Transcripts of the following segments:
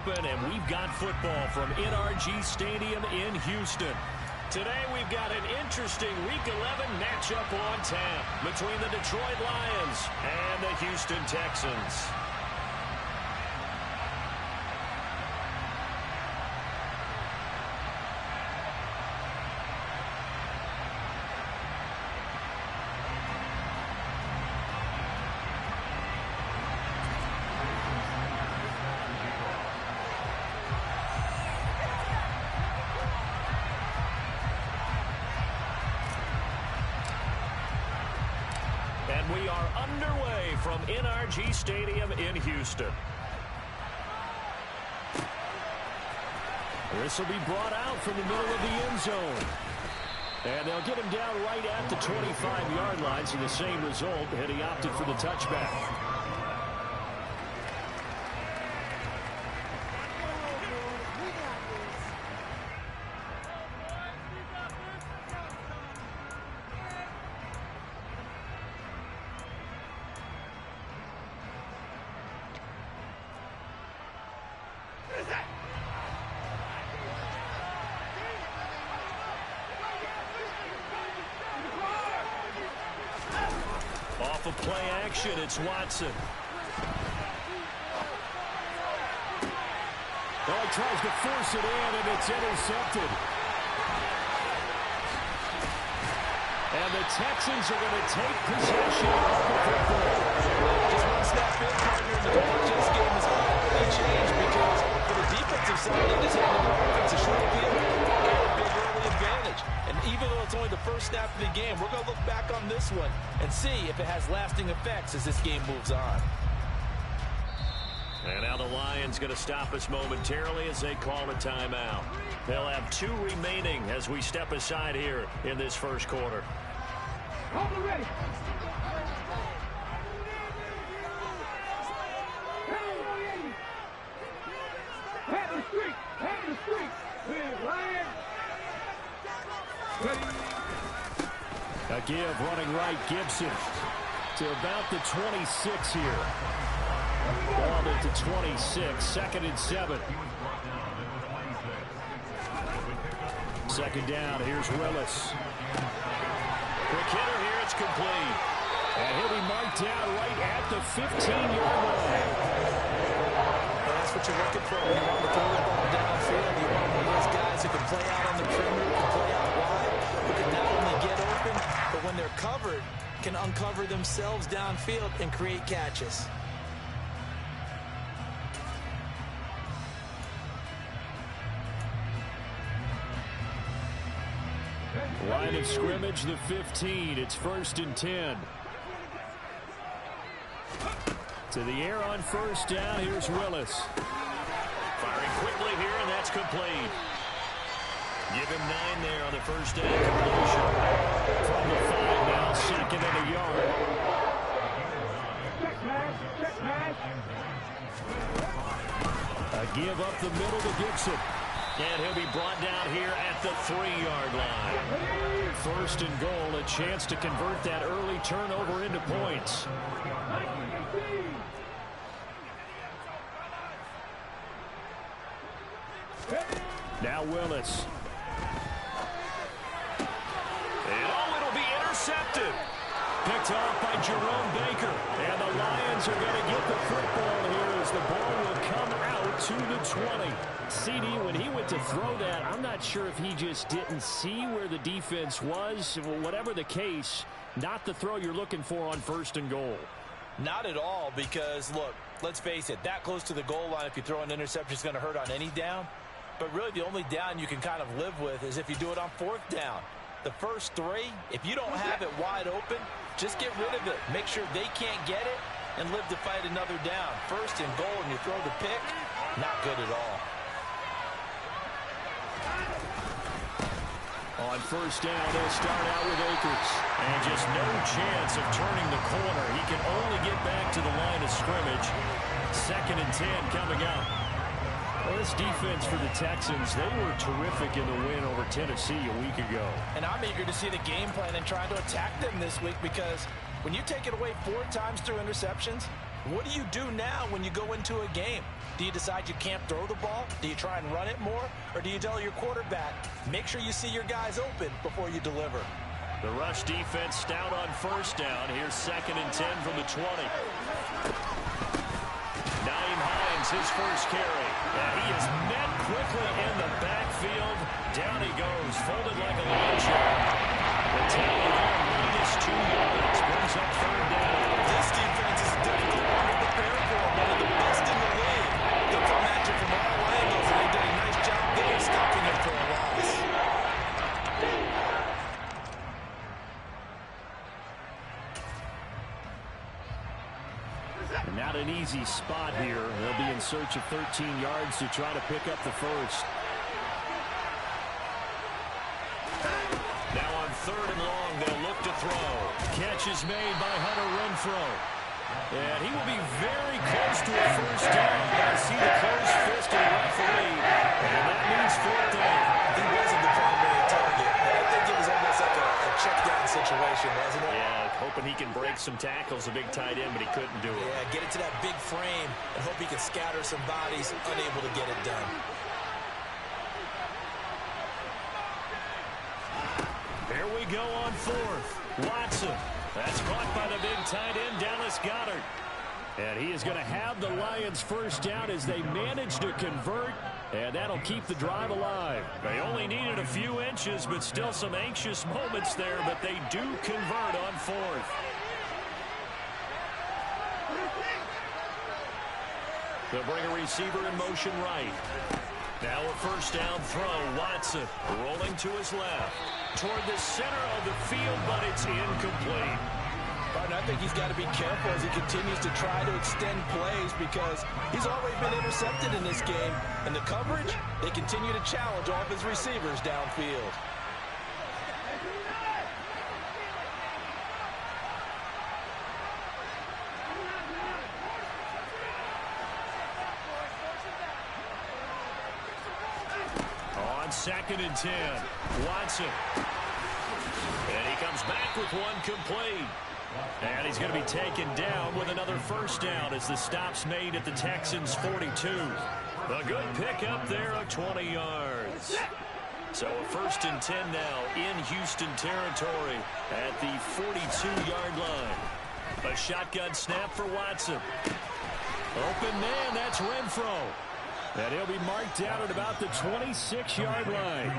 open, and we've got football from NRG Stadium in Houston. Today we've got an interesting Week 11 matchup on tap between the Detroit Lions and the Houston Texans. And we are underway from NRG Stadium in Houston. This will be brought out from the middle of the end zone. And they'll get him down right at the 25-yard line, so the same result, and he opted for the touchback. Off of play action, it's Watson. Oh, he tries to force it in, and it's intercepted. And the Texans are going to take possession of the football. Just one snap in, partner, and the coverage in this game has completely changed because for the defensive side, they just handed the offense a short field and a big early advantage. And even though it's only the first snap of the game, we're going to look back on this one and see if it has lasting effects as this game moves on. And now the Lions going to stop us momentarily as they call a timeout. They'll have 2 remaining as we step aside here in this first quarter. Ready. Head the street. A give running right, Gibson to about the 26 here. Ball at the 26, 2nd and 7. Second down, here's Willis. Quick hitter here, it's complete. And he'll be marked down right at the 15-yard line. Well, that's what you're looking for when you want to throw the ball downfield. You want one of those guys who can play out on the perimeter, can play out wide, who can not only get open, but when they're covered, can uncover themselves downfield and create catches. Line of scrimmage, the 15. It's 1st and 10. To the air on first down. Here's Willis. Firing quickly here, and that's complete. Give him 9 there on the first down completion. From the 5 now, 2nd and a yard. A give up the middle to Gibson. And he'll be brought down here at the 3-yard line. 1st and goal, a chance to convert that early turnover into points. Now Willis. And it'll be intercepted. Picked off by Jerome Baker. And the Lions are going to get the football here as the ball will come out to the 20. CD, when he went to throw that, I'm not sure if he just didn't see where the defense was. Whatever the case, not the throw you're looking for on 1st and goal. Not at all, because, look, let's face it, that close to the goal line, if you throw an interception, is going to hurt on any down. But really, the only down you can kind of live with is if you do it on 4th down. The first 3, if you don't have it wide open, just get rid of it. Make sure they can't get it and live to fight another down. 1st and goal, and you throw the pick, not good at all. On first down, they'll start out with Akers. And just no chance of turning the corner. He can only get back to the line of scrimmage. 2nd and 10 coming up. Well, this defense for the Texans, they were terrific in the win over Tennessee a week ago. And I'm eager to see the game plan and trying to attack them this week, because when you take it away 4 times through interceptions, What do you do now when you go into a game? Do you decide you can't throw the ball? Do you try and run it more? Or do you tell your quarterback, make sure you see your guys open before you deliver? The rush defense stout on first down. Here's 2nd and 10 from the 20. Mayheim, his first carry. And he is met quickly in the backfield. Down he goes, folded like a lawn chair. The tackle there, -2 yards, brings up 3rd down. This defense is a difficult one to prepare for. One of the best in the league. They'll come at you from all angles, and they did a nice job there stopping him for a loss. And not an easy spot here. They'll be in search of 13 yards to try to pick up the first. Now on 3rd and long, they'll look to throw. Catch is made by Hunter Renfro. And he will be very close to a first down. I see the closed fist of the referee. And that means 4th down. He wasn't the primary target. I think it was almost like a check down situation, wasn't it? Yeah, hoping he can break some tackles, a big tight end, but he couldn't do it. Yeah, get it to that big frame and hope he can scatter some bodies, unable to get it done. Here we go on 4th. Watson. That's caught by the big tight end, Dallas Goedert. And he is going to have the Lions first down as they manage to convert, and that'll keep the drive alive. They only needed a few inches, but still some anxious moments there, but they do convert on 4th. They'll bring a receiver in motion right. Now a first down throw. Watson rolling to his left. Toward the center of the field, but it's incomplete. Partner, I think he's got to be careful as he continues to try to extend plays because he's already been intercepted in this game. And the coverage, they continue to challenge all of his receivers downfield. On 2nd and 10, Watson. And he comes back with one complete. And he's going to be taken down with another first down as the stop's made at the Texans' 42. A good pickup there of 20 yards. So a 1st and 10 now in Houston territory at the 42-yard line. A shotgun snap for Watson. Open man, that's Renfro. And he'll be marked down at about the 26-yard line.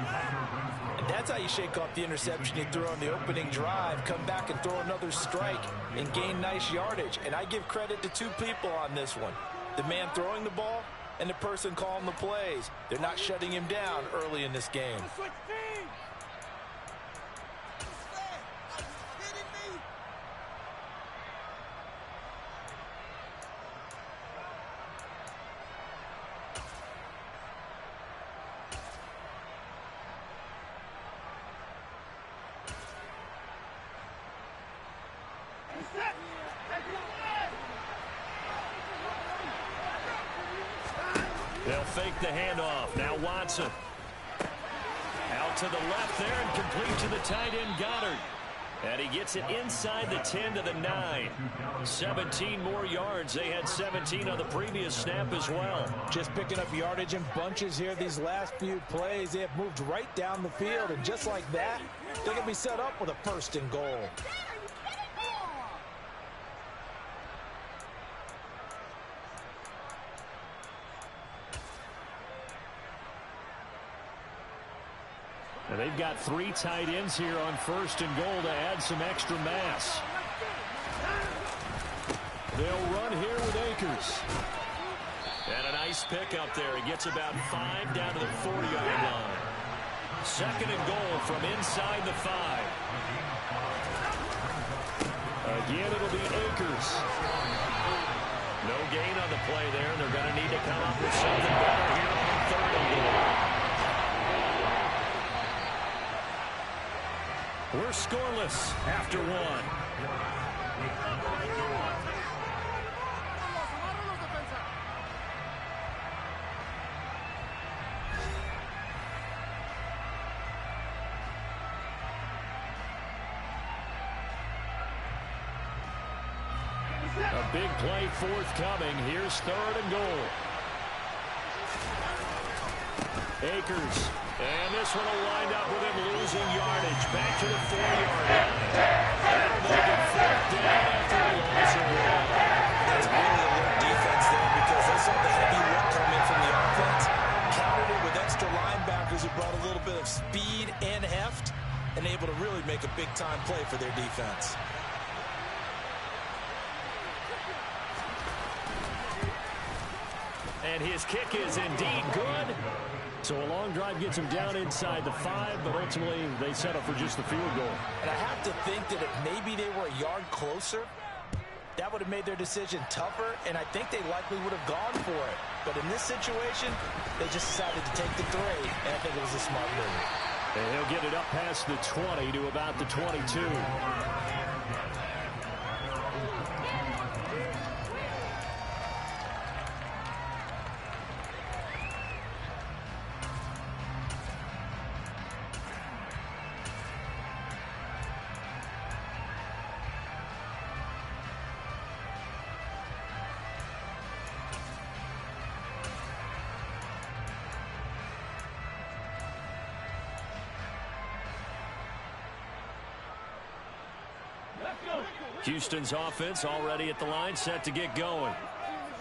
And that's how you shake off the interception you threw on the opening drive, come back and throw another strike and gain nice yardage. And I give credit to 2 people on this one. The man throwing the ball and the person calling the plays. They're not shutting him down early in this game. They'll fake the handoff. Now Watson. Out to the left there and complete to the tight end Goedert. And he gets it inside the 10 to the 9. 17 more yards. They had 17 on the previous snap as well. Just picking up yardage in bunches here these last few plays. They have moved right down the field. And just like that, they're going to be set up with a 1st and goal. And they've got 3 tight ends here on 1st and goal to add some extra mass. They'll run here with Akers. And a nice pickup there. He gets about 5 down to the 40-yard line. 2nd and goal from inside the 5. Again, it'll be Akers. No gain on the play there. They're going to need to come up with something better here on 3rd and goal. We're scoreless after 1. A Big play forthcoming. Here's 3rd and goal. Akers. And this one will wind up with him losing yardage. Back to the 4-yard line. That'll make it 4th down after a loss of 1. That's really alert defense there because they saw the heavy look come in from the offense. Countered it with extra linebackers who brought a little bit of speed and heft and able to really make a big-time play for their defense. And his kick is indeed good. So a long drive gets him down inside the 5, but ultimately they settle for just the field goal. And I have to think that if maybe they were a yard closer, that would have made their decision tougher, and I think they likely would have gone for it. But in this situation, they just decided to take the 3, and I think it was a smart move. And he'll get it up past the 20 to about the 22. Houston's offense already at the line, set to get going.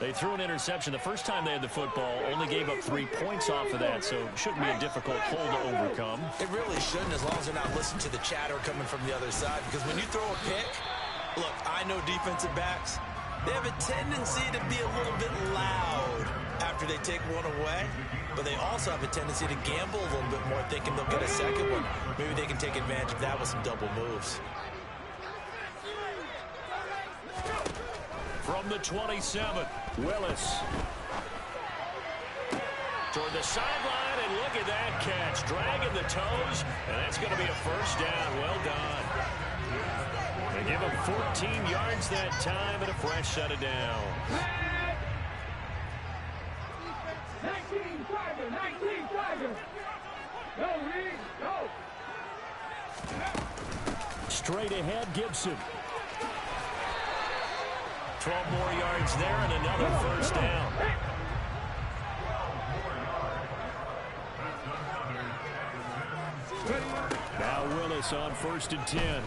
They threw an interception the first time they had the football, only gave up 3 points off of that, so it shouldn't be a difficult hole to overcome. It really shouldn't, as long as they're not listening to the chatter coming from the other side, because when you throw a pick, look, I know defensive backs, they have a tendency to be a little bit loud after they take one away, but they also have a tendency to gamble a little bit more, thinking they'll get a second one. Maybe they can take advantage of that with some double moves. From the 27, Willis. Toward the sideline, and look at that catch. Dragging the toes, and that's going to be a first down. Well done. They give him 14 yards that time and a fresh set of downs. 19 Tiger, 19 Tiger. Go, Reed, go. Straight ahead, Gibson. 12 more yards there and another first down. Now Willis on 1st and 10.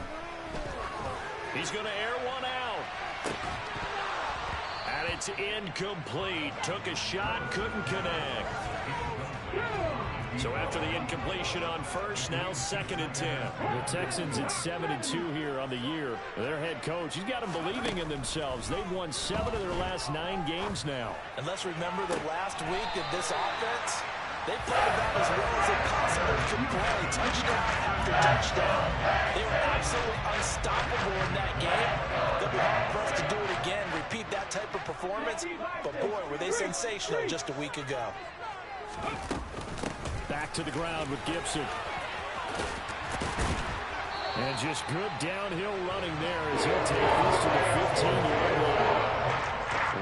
He's going to air one out. And it's incomplete. Took a shot, couldn't connect. So after the incompletion on first, now 2nd and 10. The Texans at 7-2 here on the year. Their head coach, he's got them believing in themselves. They've won 7 of their last 9 games now. And let's remember that last week in this offense, they played about as well as they possibly could play. Touchdown after touchdown. They were absolutely unstoppable in that game. They'll be hard-pressed to do it again, repeat that type of performance. But boy, were they sensational just a week ago. Back to the ground with Gibson. And just good downhill running there as he'll take this to the 15-yard line.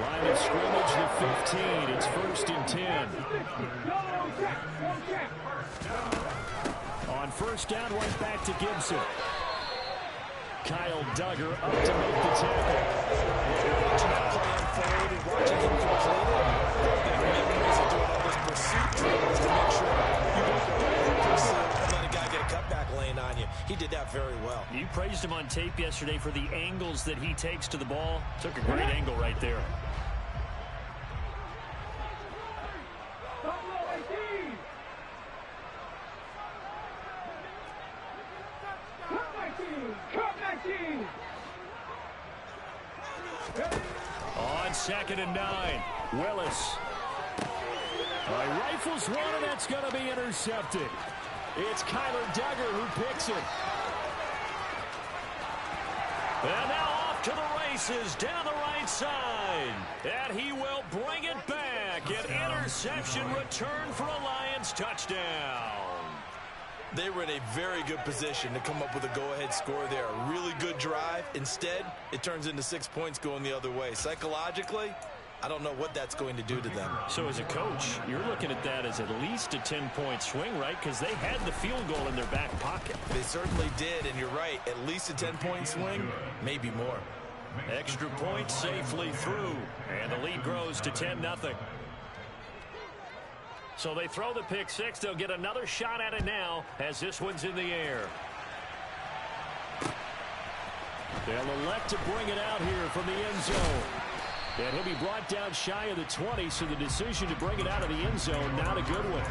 Line of scrimmage, the 15. It's 1st and 10. On first down, right back to Gibson. Kyle Duggar up to make the tackle. Watching that play unfold and watching him complete it. The memories of doing all those pursuit drills to make sure you don't pursue and let a guy get a cutback lane on you. He did that very well. You praised him on tape yesterday for the angles that he takes to the ball. Took a great angle right there. On 2nd and 9, Willis. Rifles one, and that's going to be intercepted. It's Kyler Duggar who picks it. And now off to the races down the right side. And he will bring it back. An interception return for a Lions touchdown. They were in a very good position to come up with a go-ahead score there. A really good drive. Instead, it turns into 6 points going the other way. Psychologically, I don't know what that's going to do to them. So as a coach, you're looking at that as at least a 10-point swing, right? Because they had the field goal in their back pocket. They certainly did, and you're right. At least a 10-point swing, maybe more. Extra point safely through, and the lead grows to 10-0. So they throw the pick six. They'll get another shot at it now as this one's in the air. They'll elect to bring it out here from the end zone. And he'll be brought down shy of the 20, so the decision to bring it out of the end zone, not a good one.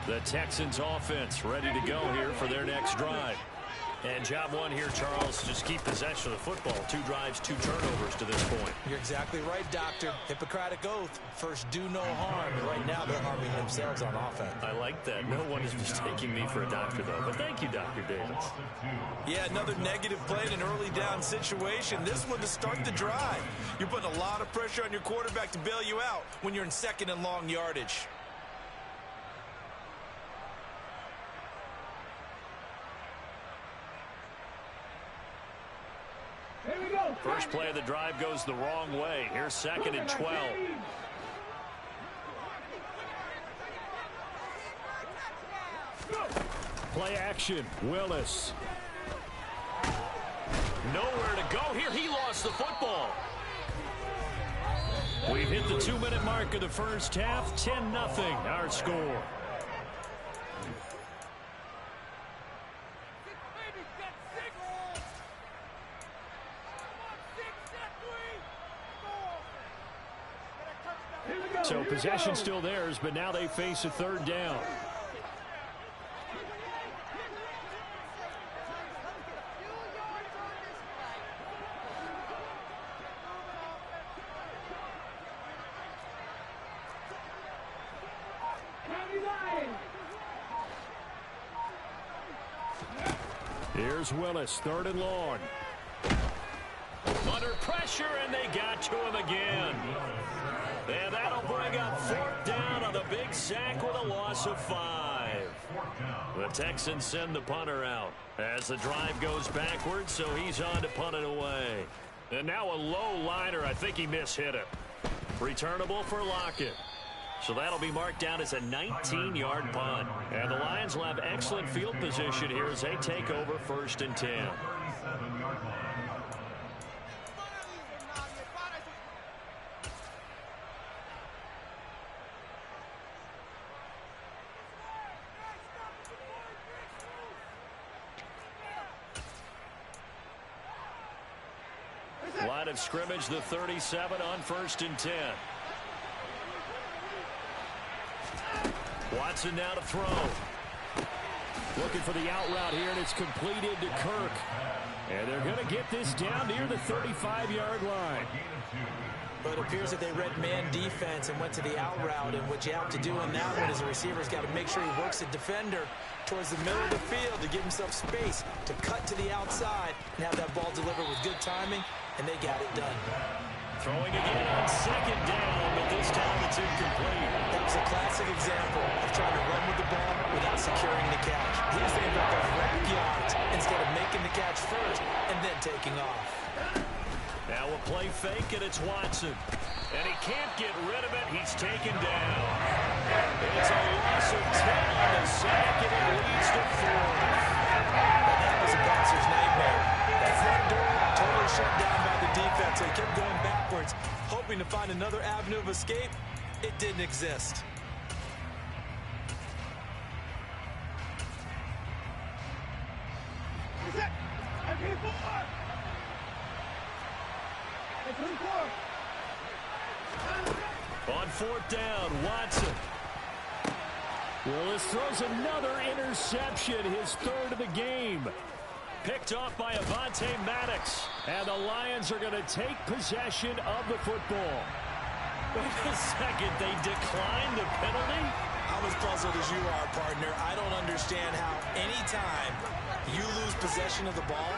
The Texans offense ready to go here for their next drive. And job one here, Charles, just keep possession of the football. 2 drives, 2 turnovers to this point. You're exactly right, Doctor. Hippocratic oath. First, do no harm. Right now, they're harming themselves on offense. I like that. No one is mistaking me for a doctor, though. But thank you, Dr. Davis. Yeah, another negative play in an early down situation. This one to start the drive. You're putting a lot of pressure on your quarterback to bail you out when you're in second and long yardage. First play of the drive goes the wrong way. Here's 2nd and 12. Play action. Willis. Nowhere to go here. He lost the football. We've hit the 2-minute mark of the first half. 10-0 our score. So possession still theirs, but now they face a 3rd down. Here's Willis, 3rd and long. Under pressure, and they got to him again. And that'll bring up 4th down on the big sack with a loss of 5. The Texans send the punter out as the drive goes backwards, so he's on to punt it away. And now a low liner. I think he mishit it. Returnable for Lockett. So that'll be marked down as a 19-yard punt. And the Lions will have excellent field position here as they take over 1st and 10. Line of scrimmage, the 37 on 1st and 10. Watson now to throw. Looking for the out route here, and it's completed to Kirk. And they're going to get this down near the 35-yard line. But it appears that they read man defense and went to the out route. And what you have to do in that one is the receiver's got to make sure he works the defender towards the middle of the field to give himself space to cut to the outside and have that ball delivered with good timing, and they got it done. Throwing again on 2nd down, but this time it's incomplete. That was a classic example of trying to run with the ball without securing the catch. He was thinking about those rack yards instead of making the catch first and then taking off. Now a play fake, and it's Watson. And he can't get rid of it. He's taken down. It's a loss of 10 on the sack, and it leads to 4. That was a bouncer's nightmare. That front door totally shut down by the defense. They kept going backwards, hoping to find another avenue of escape. It didn't exist. On 4th down, Watson. Willis throws another interception, his 3rd of the game. Picked off by Avonte Maddox. And the Lions are going to take possession of the football. Wait a second, they declined the penalty? I'm I'm as puzzled as you are, partner. I don't understand how anytime you lose possession of the ball,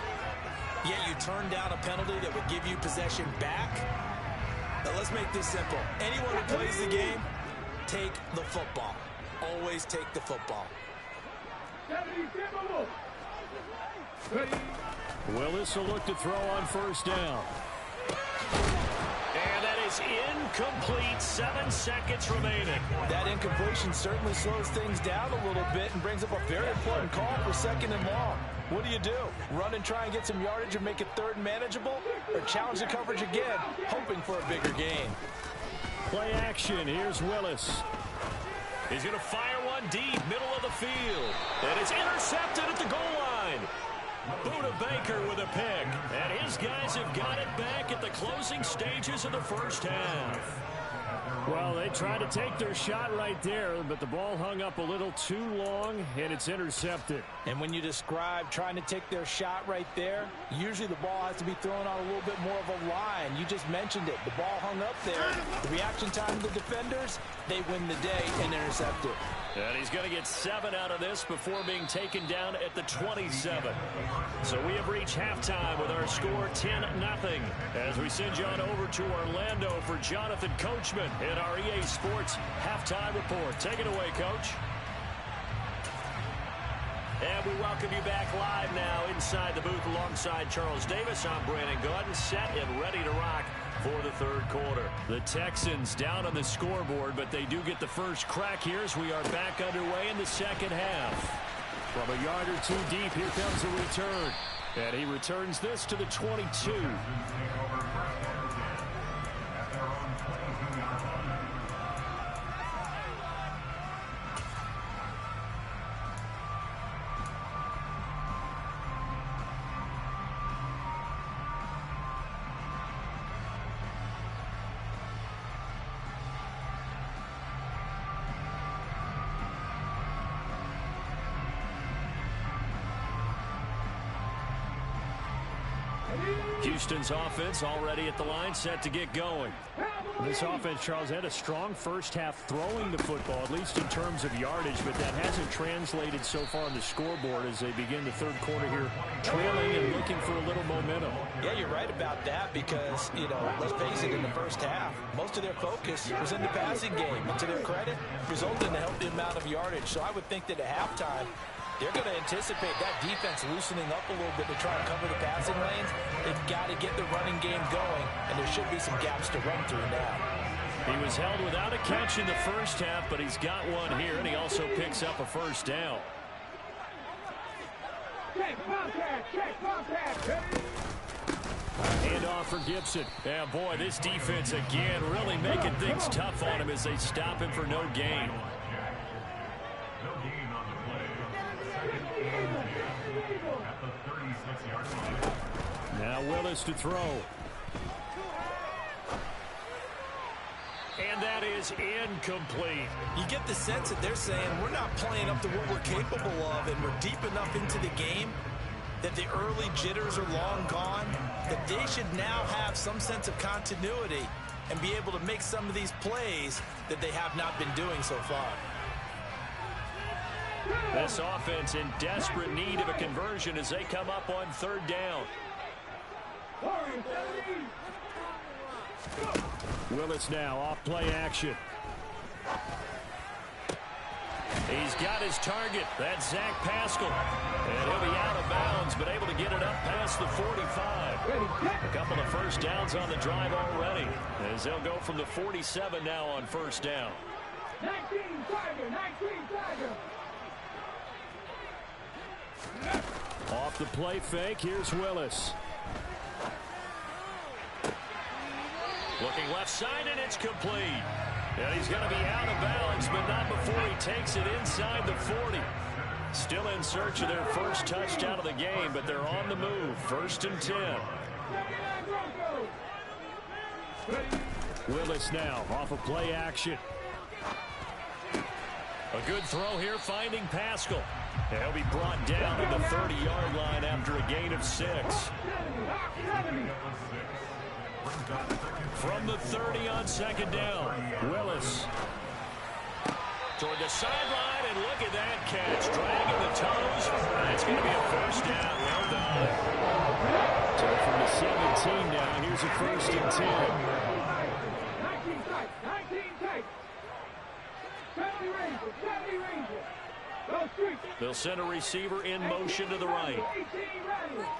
yet you turn down a penalty that would give you possession back. Now let's make this simple. Anyone who plays the game, take the football. Always take the football. Willis will look to throw on first down. And that is incomplete. 7 seconds remaining. That incompletion certainly slows things down a little bit and brings up a very important call for 2nd and long. What do? Run and try and get some yardage and make it 3rd and manageable? Or challenge the coverage again, hoping for a bigger gain? Play action. Here's Willis. He's going to fire one deep, middle of the field. And it's intercepted at the goal line. Buda Baker with a pick. And his guys have got it back at the closing stages of the first half. Well, they tried to take their shot right there, but the ball hung up a little too long, and it's intercepted. And when you describe trying to take their shot right there, usually the ball has to be thrown on a little bit more of a line. You just mentioned it. The ball hung up there. The reaction time of the defenders, they win the day and intercept it. And he's going to get 7 out of this before being taken down at the 27. So we have reached halftime with our score 10-0. As we send you on over to Orlando for Jonathan Coachman in our EA Sports Halftime Report. Take it away, Coach. And we welcome you back live now inside the booth alongside Charles Davis. I'm Brandon Gaudin, set and ready to rock for the 3rd quarter. The Texans down on the scoreboard, but they do get the first crack here as we are back underway in the 2nd half. From a yard or 2 deep, here comes a return. And he returns this to the 22. Houston's offense already at the line, set to get going. This offense, Charles, had a strong first half throwing the football, at least in terms of yardage, but that hasn't translated so far on the scoreboard as they begin the 3rd quarter here, trailing and looking for a little momentum. Yeah, you're right about that because, let's face it, in the first half, most of their focus was in the passing game. And to their credit, resulted in a healthy amount of yardage. So I would think that at halftime, they're going to anticipate that defense loosening up a little bit to try and cover the passing lanes. They've got to get the running game going, and there should be some gaps to run through now. He was held without a catch in the first half, but he's got one here, and he also picks up a first down. Handoff for Gibson. Yeah, boy, this defense again really making things tough on him as they stop him for no gain. Now Willis to throw. And that is incomplete. You get the sense that they're saying we're not playing up to what we're capable of, and we're deep enough into the game that the early jitters are long gone, that they should now have some sense of continuity and be able to make some of these plays that they have not been doing so far. This offense in desperate need of a conversion as they come up on 3rd down. Willis now off play action. He's got his target. That's Zach Pascal. And he'll be out of bounds, but able to get it up past the 45. A couple of first downs on the drive already, as they'll go from the 47 now on first down. 19 Tiger. Off the play fake, here's Willis. Looking left side, and it's complete. And he's going to be out of bounds, but not before he takes it inside the 40. Still in search of their first touchdown of the game, but they're on the move. 1st and 10. Willis now off of play action. A good throw here, finding Pascal. And he'll be brought down to the 30-yard line after a gain of 6. From the 30 on 2nd down, Willis. Toward the sideline, and look at that catch. Dragging the toes. It's going to be a first down. Well done. So from the 17 down, here's a 1st and 10. 19 tight. 19 tight. 70 Rangers. 70 Rangers. Go street. They'll send a receiver in motion to the right. 18 Rangers.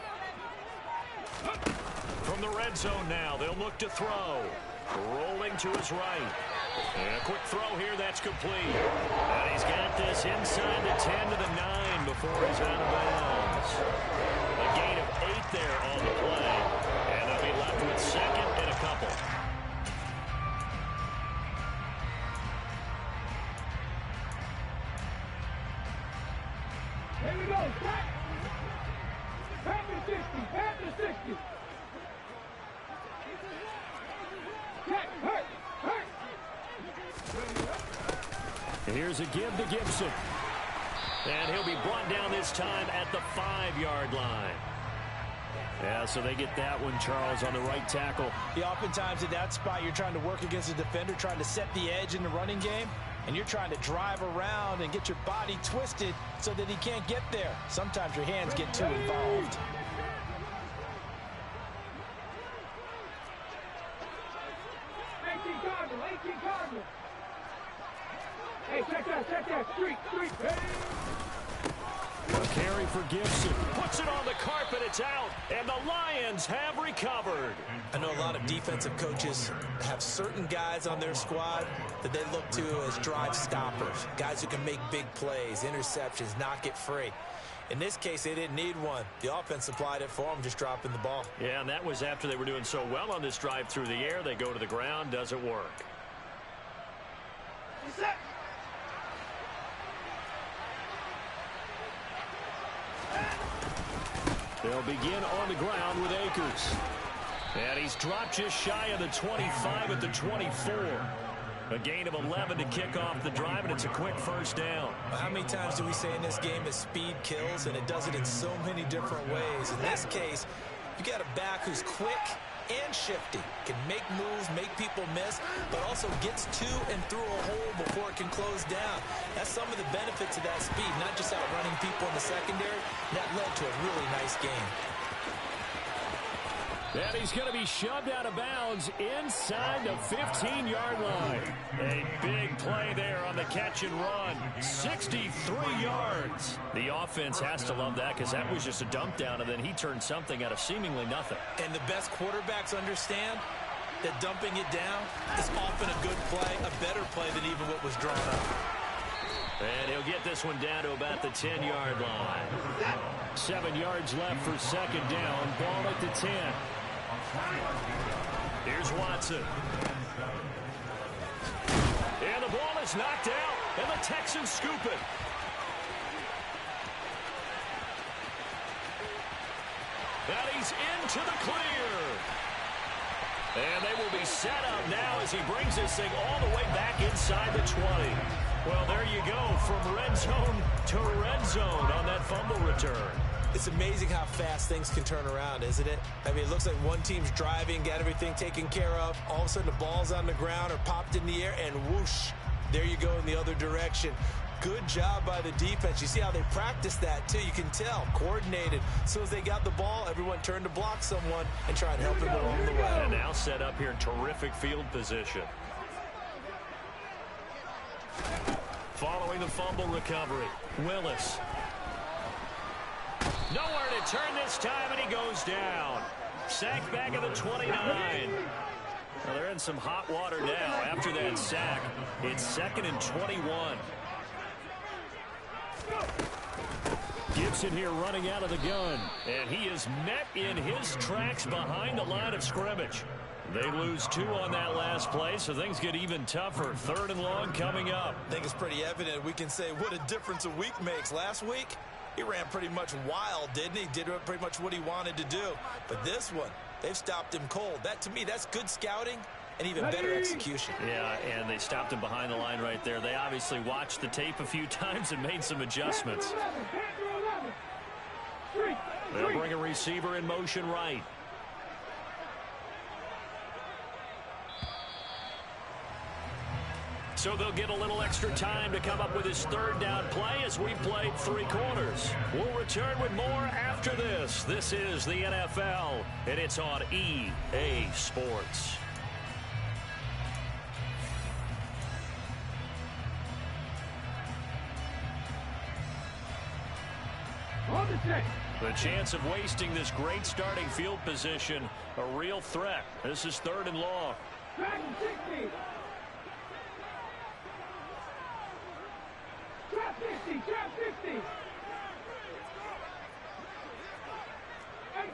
From the red zone now, they'll look to throw. Rolling to his right. And a quick throw here, that's complete. And he's got this inside the 10 to the 9 before he's out of bounds. A gain of 8 there on the play. And they'll be left with 2nd and a couple. Here we go. Back to 60. Back to 60. Check. Hurt. And here's a give to Gibson. And he'll be brought down this time at the 5-yard line. Yeah, so they get that one, Charles, on the right tackle. Yeah, oftentimes in that spot, you're trying to work against a defender, trying to set the edge in the running game, and you're trying to drive around and get your body twisted so that he can't get there. Sometimes your hands get too involved. Hey, check that, street, hey! A carry for Gibson. Puts it on the carpet, it's out, and the Lions have recovered. I know a lot of defensive coaches have certain guys on their squad that they look to as drive stoppers, guys who can make big plays, interceptions, knock it free. In this case, they didn't need one. The offense supplied it for them, just dropping the ball. Yeah, and that was after they were doing so well on this drive through the air. They go to the ground, doesn't work. Set. They'll begin on the ground with Akers. And he's dropped just shy of the 25 at the 24. A gain of 11 to kick off the drive, and it's a quick first down. How many times do we say in this game that speed kills, and it does it in so many different ways? In this case, you got a back who's quick and shifty, can make moves, make people miss, but also gets to and through a hole before it can close down. That's some of the benefits of that speed, not just outrunning people in the secondary. That led to a really nice game. And he's going to be shoved out of bounds inside the 15-yard line. A big play there on the catch and run. 63 yards. The offense has to love that because that was just a dump down, and then he turned something out of seemingly nothing. And the best quarterbacks understand that dumping it down is often a good play, a better play than even what was drawn up. And he'll get this one down to about the 10-yard line. 7 yards left for second down. Ball at the 10. Here's Watson. And the ball is knocked out, and the Texans scoop it. And he's into the clear. And they will be set up now as he brings this thing all the way back inside the 20. Well, there you go, from red zone to red zone on that fumble return. It's amazing how fast things can turn around, isn't it? I mean, it looks like one team's driving, got everything taken care of. All of a sudden, the ball's on the ground or popped in the air, and whoosh, there you go in the other direction. Good job by the defense. You see how they practice that, too. You can tell, coordinated. As soon as they got the ball, everyone turned to block someone and try and help him along the way. And now set up here in terrific field position. Following the fumble recovery, Willis. Nowhere to turn this time, and he goes down. Sacked back at the 29. Well, they're in some hot water now after that sack. It's 2nd and 21. Gibson here running out of the gun, and he is met in his tracks behind the line of scrimmage. They lose 2 on that last play, so things get even tougher. 3rd and long coming up. I think it's pretty evident. We can say what a difference a week makes. Last week, he ran pretty much wild, didn't he? Did pretty much what he wanted to do. But this one, they've stopped him cold. That, to me, that's good scouting and even better execution. Yeah, and they stopped him behind the line right there. They obviously watched the tape a few times and made some adjustments. They'll bring a receiver in motion right. So they'll get a little extra time to come up with his third down play as we played 3 quarters. We'll return with more after this. This is the NFL, and it's on EA Sports. The chance of wasting this great starting field position, a real threat. This is 3rd and long. Back 60. Trap 50, trap 50.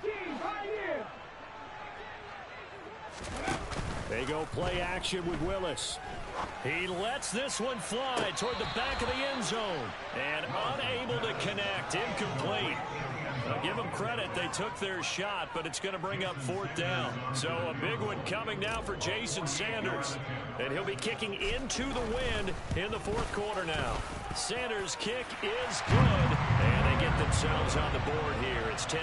18, right here. They go play action with Willis. He lets this one fly toward the back of the end zone. And unable to connect. Incomplete. I'll give them credit. They took their shot, but it's going to bring up 4th down. So a big one coming now for Jason Sanders. And he'll be kicking into the wind in the 4th quarter now. Sanders' kick is good. And they get themselves on the board here. It's 10-3.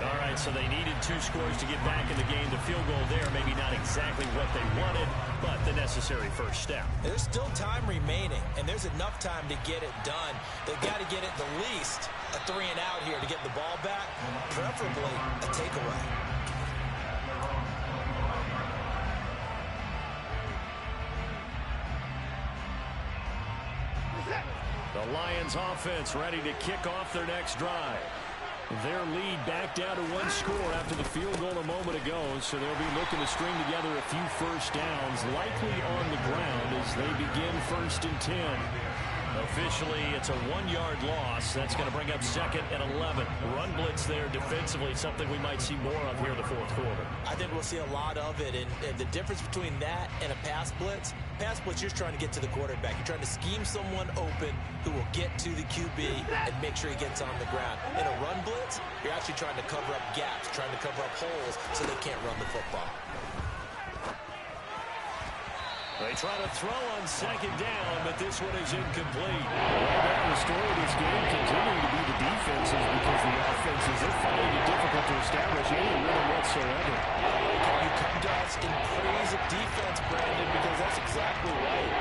All right, so they needed 2 scores to get back in the game. The field goal there, maybe not exactly what they wanted, but the necessary first step. There's still time remaining, and there's enough time to get it done. They've got to get it the least a 3 and out here to get the ball back, preferably a takeaway. The Lions offense ready to kick off their next drive. Their lead back down to 1 score after the field goal a moment ago, so they'll be looking to string together a few first downs, likely on the ground as they begin 1st and 10. Officially, it's a 1-yard loss. That's going to bring up 2nd and 11. Run blitz there defensively, something we might see more of here in the 4th quarter. I think we'll see a lot of it, and the difference between that and a pass blitz, you're trying to get to the quarterback. You're trying to scheme someone open who will get to the QB and make sure he gets on the ground. In a run blitz, you're actually trying to cover up gaps, trying to cover up holes so they can't run the football. They try to throw on 2nd down, but this one is incomplete. Well, the story of this game continuing to be the defenses because the offenses, they're finding it difficult to establish any rhythm whatsoever. You come to us in praise of defense, Brandon, because that's exactly right.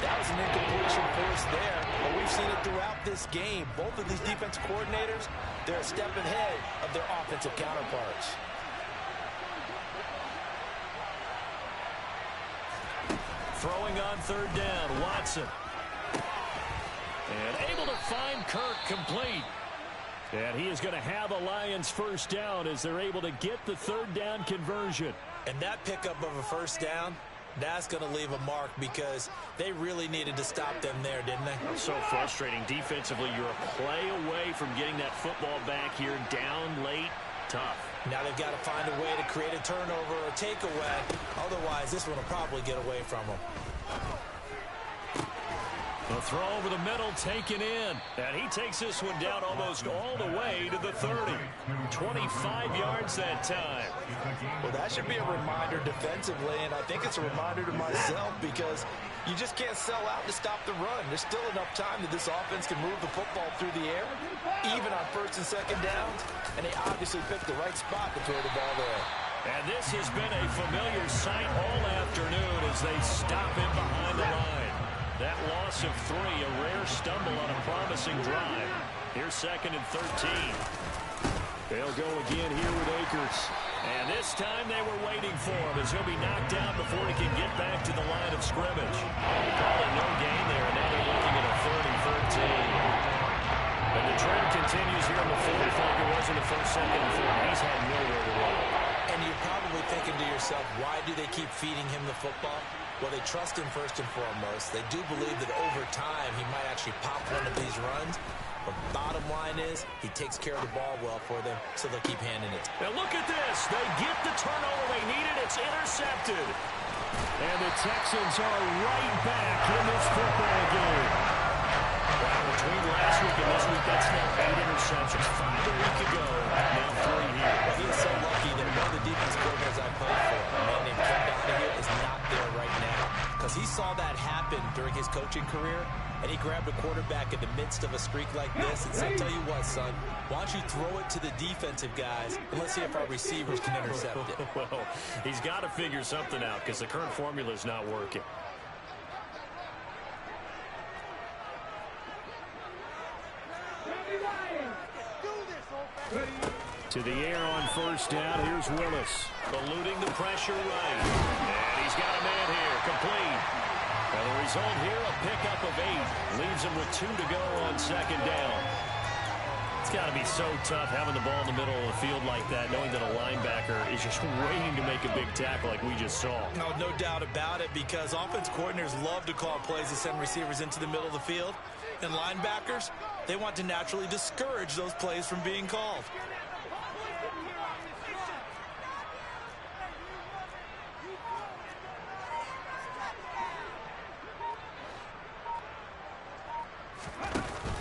That was an incompletion force there, but we've seen it throughout this game. Both of these defense coordinators, they're a step ahead of their offensive counterparts. Throwing on 3rd down, Watson. And able to find Kirk complete. And he is going to have a Lions first down as they're able to get the 3rd down conversion. And that pickup of a first down, that's going to leave a mark because they really needed to stop them there, didn't they? So frustrating. Defensively, you're a play away from getting that football back here. Down late, tough. Now they've got to find a way to create a turnover or a takeaway. Otherwise, this one will probably get away from them. The throw over the middle taken in. And he takes this one down almost all the way to the 30. 25 yards that time. Well, that should be a reminder defensively, and I think it's a reminder to myself because you just can't sell out to stop the run. There's still enough time that this offense can move the football through the air, even on 1st and 2nd downs, and they obviously picked the right spot to throw the ball there. And this has been a familiar sight all afternoon as they stop him behind the line. That loss of 3, a rare stumble on a promising drive. Here's 2nd and 13. They'll go again here with Akers. And this time they were waiting for him as he'll be knocked down before he can get back to the line of scrimmage. Calling no gain there, and now they're looking at a 3rd and 13. And the trend continues here in the 4th like it was in the 1st, 2nd, and 3rd. He's had nowhere to run. And you're probably thinking to yourself, why do they keep feeding him the football? Well, they trust him first and foremost. They do believe that over time he might actually pop one of these runs. But bottom line is he takes care of the ball well for them, so they'll keep handing it. Now look at this. They get the turnover they needed. It's intercepted. And the Texans are right back in this football game. Well, between last week and this week, that's now 8 interceptions. 5 a week ago, now 3 here. Well, he is so lucky that one of the defense coordinators I played for, a man named Ken Donahue, is not there right now. Because he saw that happen during his coaching career, and he grabbed a quarterback in the midst of a streak like this and said, tell you what, son, why don't you throw it to the defensive guys, and let's see if our receivers can intercept it. Well, he's got to figure something out because the current formula is not working. first down. Here's Willis. Eluding the pressure right. And he's got a man here. Complete. And the result here, a pickup of 8. Leaves him with 2 to go on second down. It's got to be so tough having the ball in the middle of the field like that, knowing that a linebacker is just waiting to make a big tackle like we just saw. No doubt about it, because offense coordinators love to call plays to send receivers into the middle of the field. And linebackers, they want to naturally discourage those plays from being called.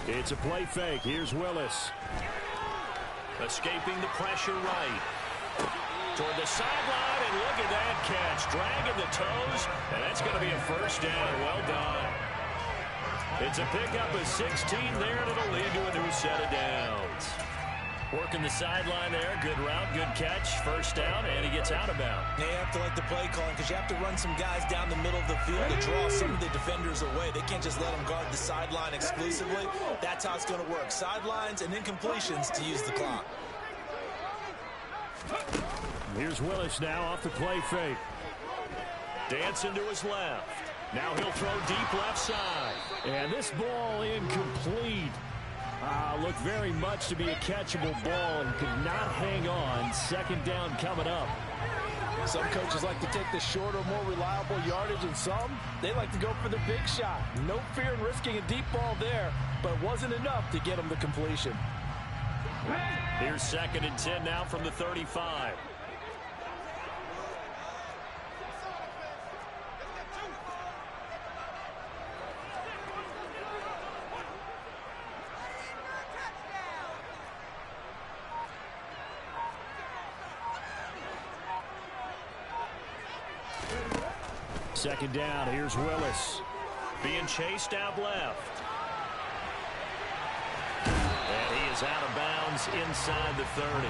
It's a play fake. Here's Willis. Escaping the pressure right. Toward the sideline, and look at that catch. Dragging the toes, and that's going to be a first down. Well done. It's a pickup of 16 there, and it'll lead to a new set of downs. Working the sideline there. Good route, good catch. First down, and he gets out of bounds. They have to like the play calling, because you have to run some guys down the middle of the field to draw some of the defenders away. They can't just let them guard the sideline exclusively. That's how it's going to work. Sidelines and incompletions to use the clock. Here's Willis now off the play fake. Dancing to his left. Now he'll throw deep left side. And this ball incomplete. Looked very much to be a catchable ball and could not hang on. Second down coming up. Some coaches like to take the shorter, more reliable yardage, and some, they like to go for the big shot. No fear in risking a deep ball there, but it wasn't enough to get them the completion. Here's 2nd and 10 now from the 35. Second down, here's Willis. Being chased out left. And he is out of bounds inside the 30.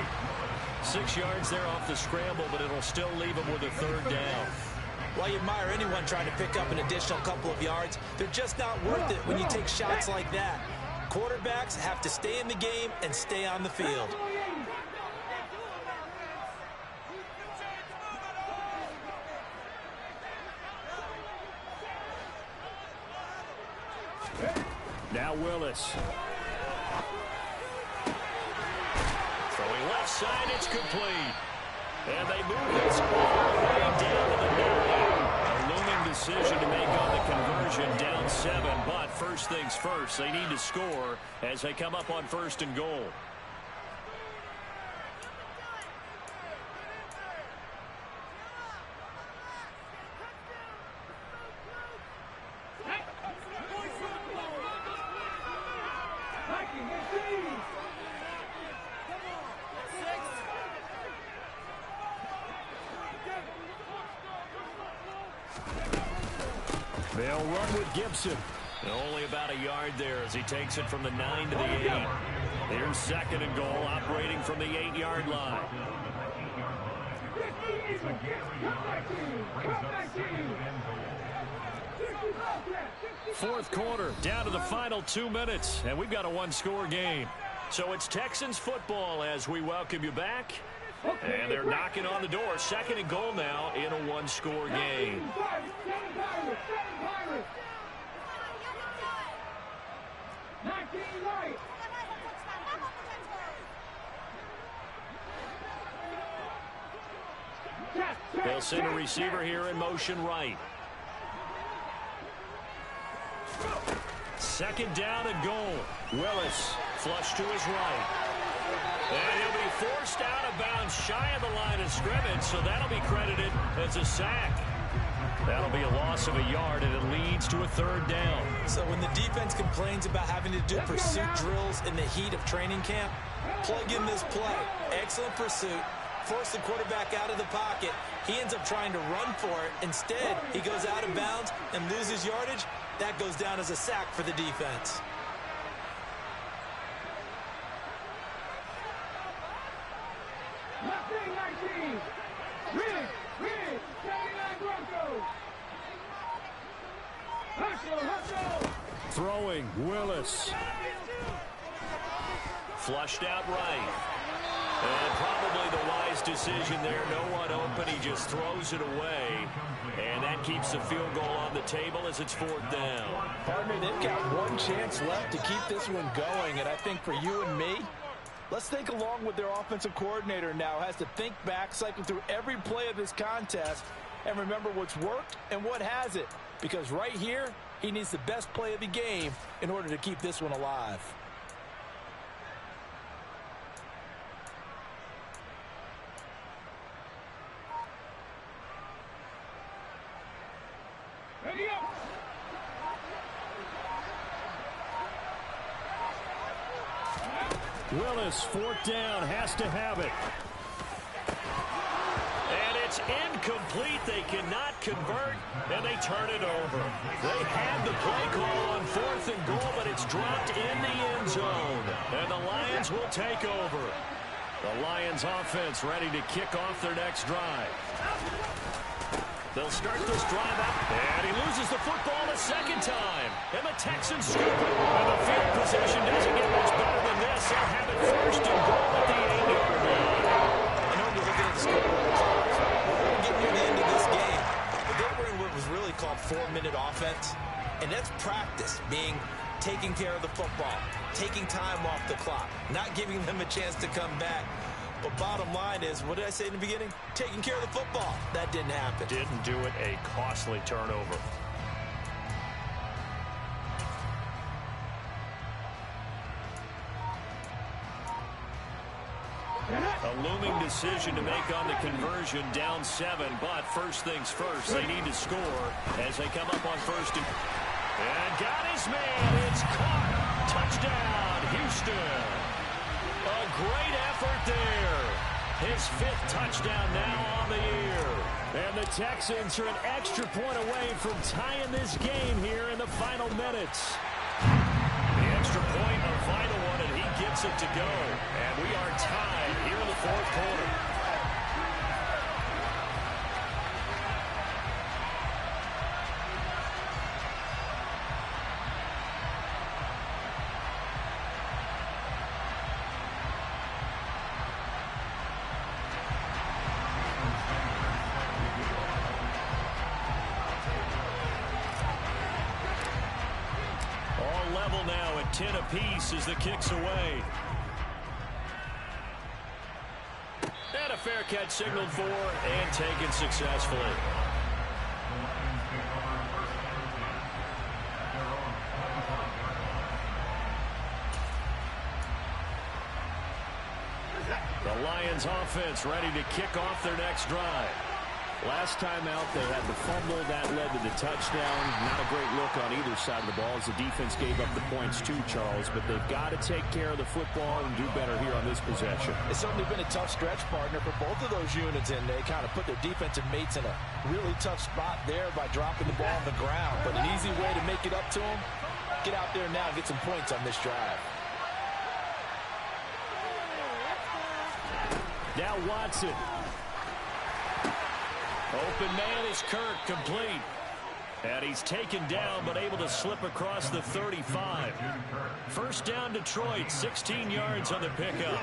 6 yards there off the scramble, but it'll still leave him with a third down. While you admire anyone trying to pick up an additional couple of yards, they're just not worth it when you take shots like that. Quarterbacks have to stay in the game and stay on the field. Now Willis. Throwing left side, it's complete. And they move this all the way down to the 9. A looming decision to make on the conversion, down 7. But first things first, they need to score as they come up on 1st and goal. They'll run with Gibson. Only about a yard there as he takes it from the 9 to the 8. Here's 2nd and goal, operating from the 8-yard line. Fourth quarter, down to the final 2 minutes, and we've got a one-score game. So it's Texans football as we welcome you back. And they're knocking on the door. 2nd and goal now in a one-score game. They'll send a receiver here in motion right. 2nd down and goal. Willis flush to his right. And he'll be forced out of bounds shy of the line of scrimmage, so that'll be credited as a sack. That'll be a loss of a yard, and it leads to a 3rd down. So when the defense complains about having to do pursuit drills in the heat of training camp, plug in this play. Excellent pursuit. Force the quarterback out of the pocket. He ends up trying to run for it. Instead, he goes out of bounds and loses yardage. That goes down as a sack for the defense. Throwing, Willis. Flushed out right. And probably the wise decision there. No one open. He just throws it away. And that keeps the field goal on the table as it's 4th down. Partner, they've got one chance left to keep this one going. And I think for you and me, let's think along with their offensive coordinator now. Has to think back, cycle through every play of this contest, and remember what's worked and what hasn't. Because right here, he needs the best play of the game in order to keep this one alive. Ready up. Willis, 4th down, has to have it. And it's incomplete. They cannot convert, and they turn it over. They had the play call on 4th and goal, but it's dropped in the end zone. And the Lions will take over. The Lions offense ready to kick off their next drive. They'll start this drive up, and he loses the football a second time. And the Texans scoop it. And the field position doesn't get much better than this. They'll have it 1st and goal at the 8-yard line. I know we're looking at the score. We're getting near the end of this game. But they were in what was really called 4-minute offense. And that's practice, being taking care of the football, taking time off the clock, not giving them a chance to come back. But bottom line is, what did I say in the beginning? Taking care of the football. That didn't happen. Didn't do it. A costly turnover. A looming decision to make on the conversion, down 7. But first things first, they need to score as they come up on 1st and got his man. It's caught. Touchdown, Houston. A great effort there. His 5th touchdown now on the year. And the Texans are an extra point away from tying this game here in the final minutes. The extra point, a vital one, and he gets it to go. And we are tied here in the 4th quarter. Level now at 10 apiece as the kick's away. And a fair catch signaled for and taken successfully. The Lions offense ready to kick off their next drive. Last time out, they had the fumble that led to the touchdown. Not a great look on either side of the ball as the defense gave up the points too, Charles. But they've got to take care of the football and do better here on this possession. It's certainly been a tough stretch, partner, for both of those units, and they kind of put their defensive mates in a really tough spot there by dropping the ball on the ground. But an easy way to make it up to them, get out there now and get some points on this drive. Now Watson. Open man is Kirk, complete. And he's taken down, but able to slip across the 35. First down, Detroit, 16 yards on the pickup.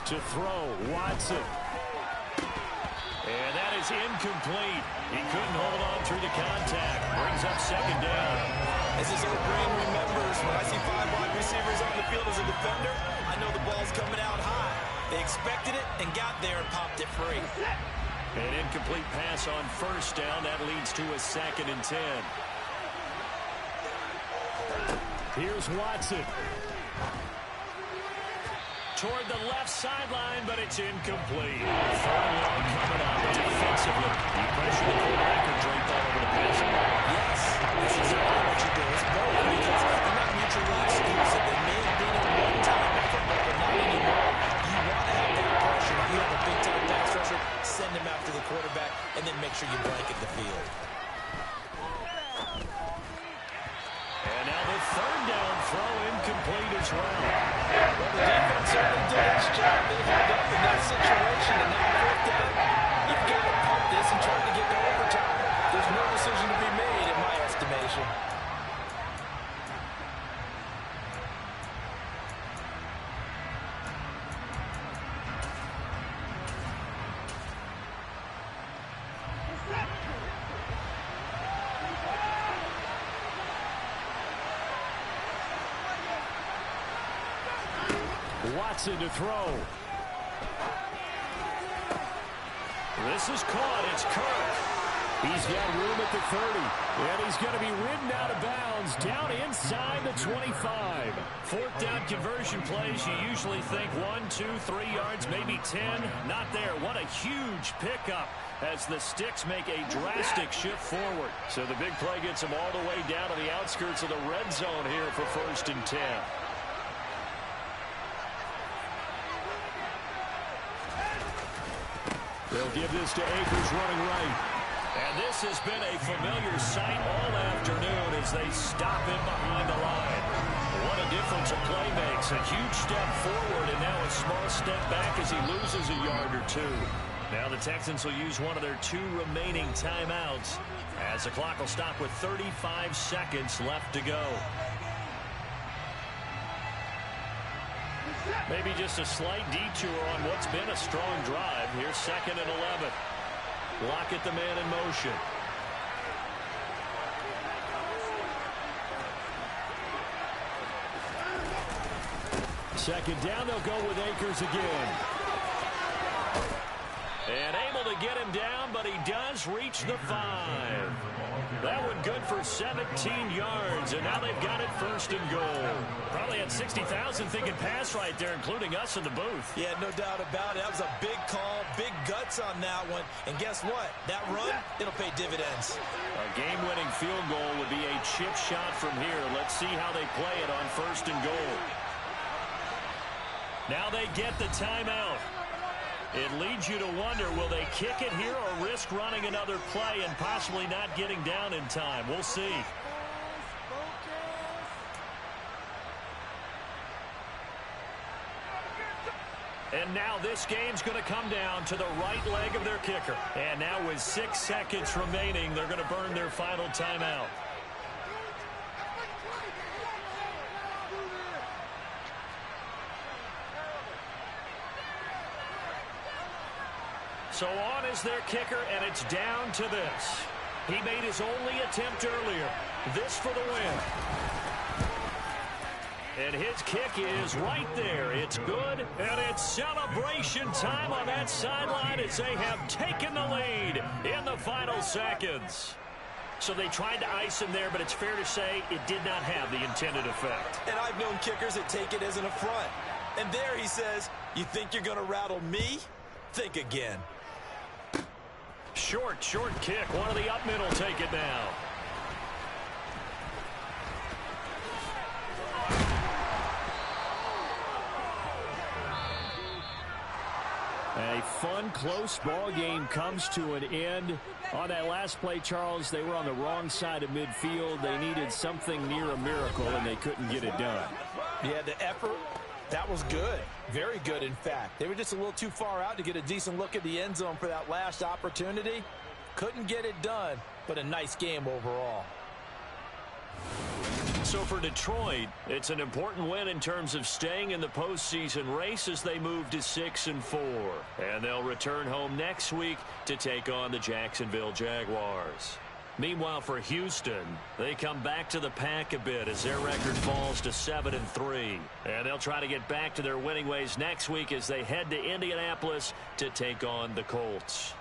To throw, Watson. And that is incomplete. He couldn't hold on through the contact. Brings up 2nd down. As his old brain remembers, when I see 5 wide receivers on the field as a defender, I know the ball's coming out high. They expected it and got there and popped it free. An incomplete pass on 1st down. That leads to a 2nd and 10. Here's Watson. Toward the left sideline, but it's incomplete. 3rd long coming up. Defensively, you pressure the quarterback and drape all over the passing line. Yes, this is exactly what you do. It's both, because they're not mutually exclusive. They may have been at one time in football, but not anymore. You want to have that pressure. If you have a big-time pass rusher, send him after the quarterback, and then make sure you blanket the field. And now the 3rd down throw incomplete as well. Well, the defense certainly did its job. They held up in that situation, and now 4th down. situation. Watson to throw. This is caught. It's Kirk. He's got room at the 30. And he's going to be ridden out of bounds down inside the 25. Fourth down conversion plays, you usually think 1, 2, 3 yards, maybe 10. Not there. What a huge pickup as the Sticks make a drastic shift forward. So the big play gets him all the way down to the outskirts of the red zone here for 1st and 10. They'll give this to Akers running right. And this has been a familiar sight all afternoon as they stop him behind the line. What a difference a play makes. A huge step forward and now a small step back as he loses a yard or two. Now the Texans will use one of their 2 remaining timeouts as the clock will stop with 35 seconds left to go. Maybe just a slight detour on what's been a strong drive. Here's 2nd and 11. Lockett the man in motion. Second down, they'll go with Akers again. And able to get him down, but he does reach the 5. That one good for 17 yards, and now they've got it 1st and goal. Probably had 60,000 thinking pass right there, including us in the booth. Yeah, no doubt about it. That was a big call, big guts on that one. And guess what? That run, it'll pay dividends. A game-winning field goal would be a chip shot from here. Let's see how they play it on 1st and goal. Now they get the timeout. It leads you to wonder, will they kick it here or risk running another play and possibly not getting down in time? We'll see. And now this game's going to come down to the right leg of their kicker. And now with 6 seconds remaining, they're going to burn their final timeout. So on is their kicker, and it's down to this. He made his only attempt earlier. This for the win. And his kick is right there. It's good, and it's celebration time on that sideline as they have taken the lead in the final seconds. So they tried to ice him there, but it's fair to say it did not have the intended effect. And I've known kickers that take it as an affront. And there he says, you think you're going to rattle me? Think again. Short kick. One of the up middle take it now. A fun, close ball game comes to an end. On that last play, Charles, they were on the wrong side of midfield. They needed something near a miracle, and they couldn't get it done. Yeah, the effort, that was good. Very good, in fact. They were just a little too far out to get a decent look at the end zone for that last opportunity. Couldn't get it done, but a nice game overall. So for Detroit, it's an important win in terms of staying in the postseason race as they move to 6-4. And they'll return home next week to take on the Jacksonville Jaguars. Meanwhile, for Houston, they come back to the pack a bit as their record falls to 7-3. And they'll try to get back to their winning ways next week as they head to Indianapolis to take on the Colts.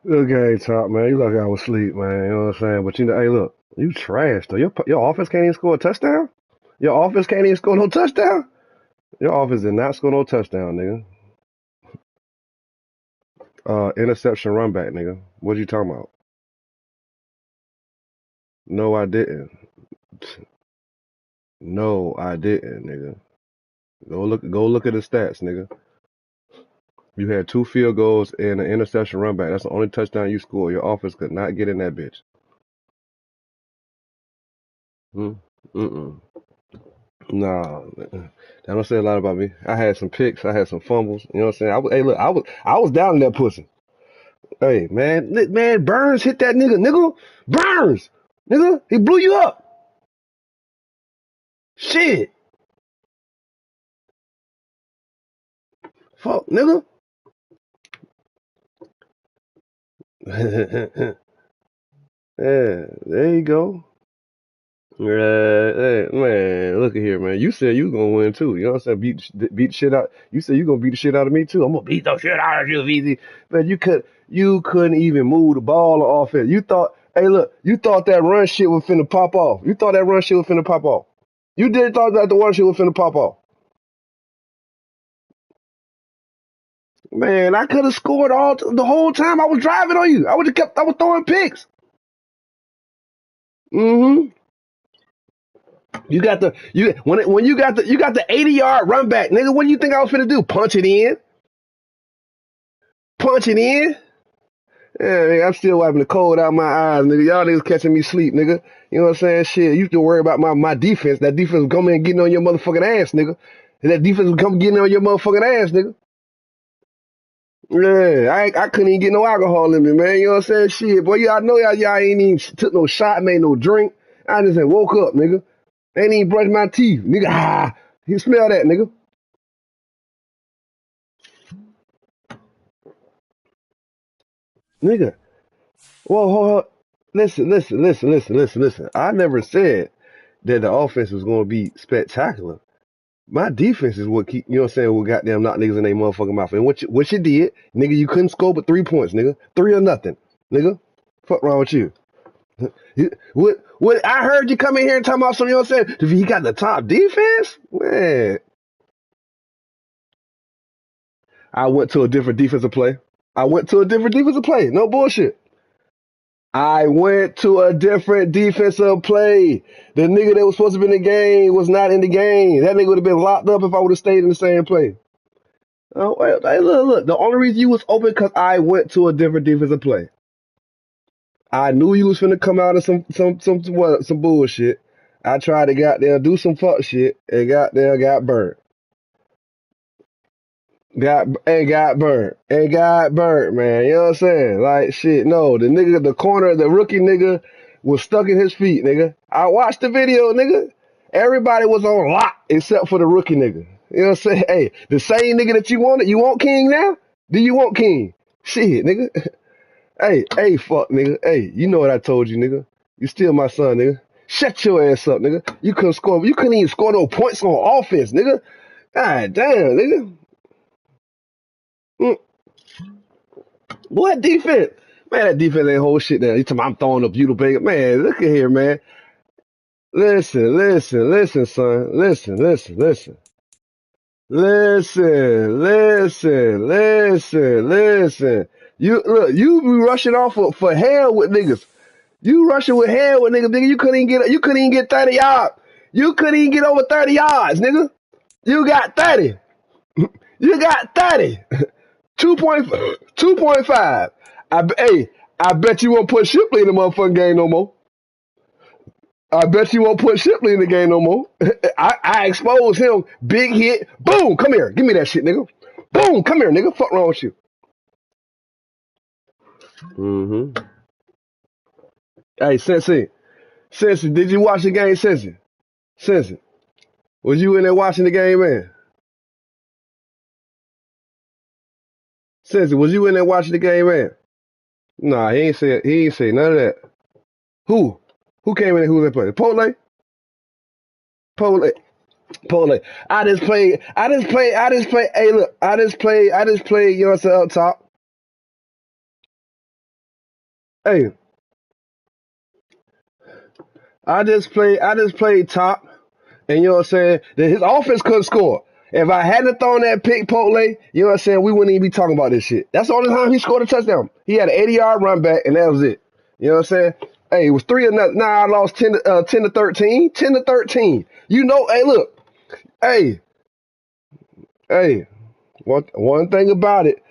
Good game, top man. You lucky I was asleep, man. You know what I'm saying? But you know, hey, look, you trash though. Your offense can't even score a touchdown. Your offense can't even score no touchdown. Your offense did not score no touchdown, nigga. Interception run back, nigga. What you talking about? No, I didn't. No, I didn't, nigga. Go look at the stats, nigga. You had 2 field goals and an interception run back. That's the only touchdown you scored. Your offense could not get in that bitch. Hmm? Mm-mm. Nah, that don't say a lot about me. I had some picks. I had some fumbles. You know what I'm saying? Hey, look, I was down in that pussy. Hey, man, Burns hit that nigga. Burns, nigga, he blew you up. Shit, fuck, nigga. Yeah, there you go. Hey, man, look at here, man. You said you was gonna win too. You know what I'm saying? Beat the shit out. You said you gonna beat the shit out of me too. I'm gonna beat the shit out of you, VZ. Man, you couldn't even move the ball or offense. You thought, hey, look, you thought that run shit was finna pop off. You thought that run shit was finna pop off. You did thought that the run shit was finna pop off. Man, I could have scored the whole time I was driving on you. I was throwing picks. Mm-hmm. You got the when you got the 80-yard run back, nigga. What do you think I was finna do? Punch it in? Punch it in? Yeah, nigga, I'm still wiping the cold out my eyes, nigga. Y'all niggas catching me sleep, nigga. You know what I'm saying? Shit, you used to worry about my defense. That defense was coming and getting on your motherfucking ass, nigga. That defense was coming getting on your motherfucking ass, nigga. Yeah, I couldn't even get no alcohol in me, man. You know what I'm saying? Shit, boy, I know y'all ain't even took no shot, made no drink. I just had woke up, nigga. Ain't even brushed my teeth, nigga. You smell that, nigga? Nigga. Whoa, hold on. Listen. I never said that the offense was going to be spectacular. My defense is what keep, you know what I'm saying, what goddamn knock niggas in their motherfucking mouth. And what you did, nigga, you couldn't score but 3 points, nigga. 3 or nothing, nigga. Fuck wrong with you? What I heard you come in here and talk about something, you know what I'm saying? He got the top defense? Man, I went to a different defensive play. No bullshit. I went to a different defensive play. The nigga that was supposed to be in the game was not in the game. That nigga would have been locked up if I would have stayed in the same play. Oh, wait, hey, look. The only reason you was open because I went to a different defensive play. I knew you was finna come out of some bullshit. I tried to goddamn do some fuck shit and goddamn got burnt. Got burnt, man. You know what I'm saying? Like shit. No, the corner, the rookie nigga was stuck in his feet, nigga. I watched the video, nigga. Everybody was on lock except for the rookie nigga. You know what I'm saying? Hey, the same nigga that you wanted, you want King now? Do you want King? Shit, nigga. Hey, fuck, nigga. Hey, you know what I told you, nigga. You still my son, nigga. Shut your ass up, nigga. You couldn't even score no points on offense, nigga. God damn, nigga. Mm. Boy, that defense. Man, that defense ain't whole shit there. You talking about I'm throwing a beautiful bag. Man, look at here, man. Listen, son. Listen. You be rushing off for hell with niggas. You rushing with hell with niggas, nigga. You couldn't even get 30 yards. You couldn't even get over 30 yards, nigga. You got 30. You got 30. 2.5. I bet you won't put Shipley in the motherfucking game no more. I bet you won't put Shipley in the game no more. I expose him. Big hit. Boom. Come here. Give me that shit, nigga. Boom. Come here, nigga. Fuck wrong with you. Mm-hmm. Hey, Sensei, did you watch the game, Sensei, was you in there watching the game, man? Sensei, was you in there watching the game, man? Nah, he ain't say none of that. Who? Who came in there? Who they played? Pole. Pole. Hey, look, I just played, you know what I'm saying, up top. Hey, I just played top, and you know what I'm saying? That his offense couldn't score. If I hadn't thrown that pick Pole, you know what I'm saying, we wouldn't even be talking about this shit. That's the only time he scored a touchdown. He had an 80-yard run back, and that was it. You know what I'm saying? Hey, it was 3-0. Now I lost 10 to 13. 10 to 13. You know, hey, look. Hey, hey, one thing about it.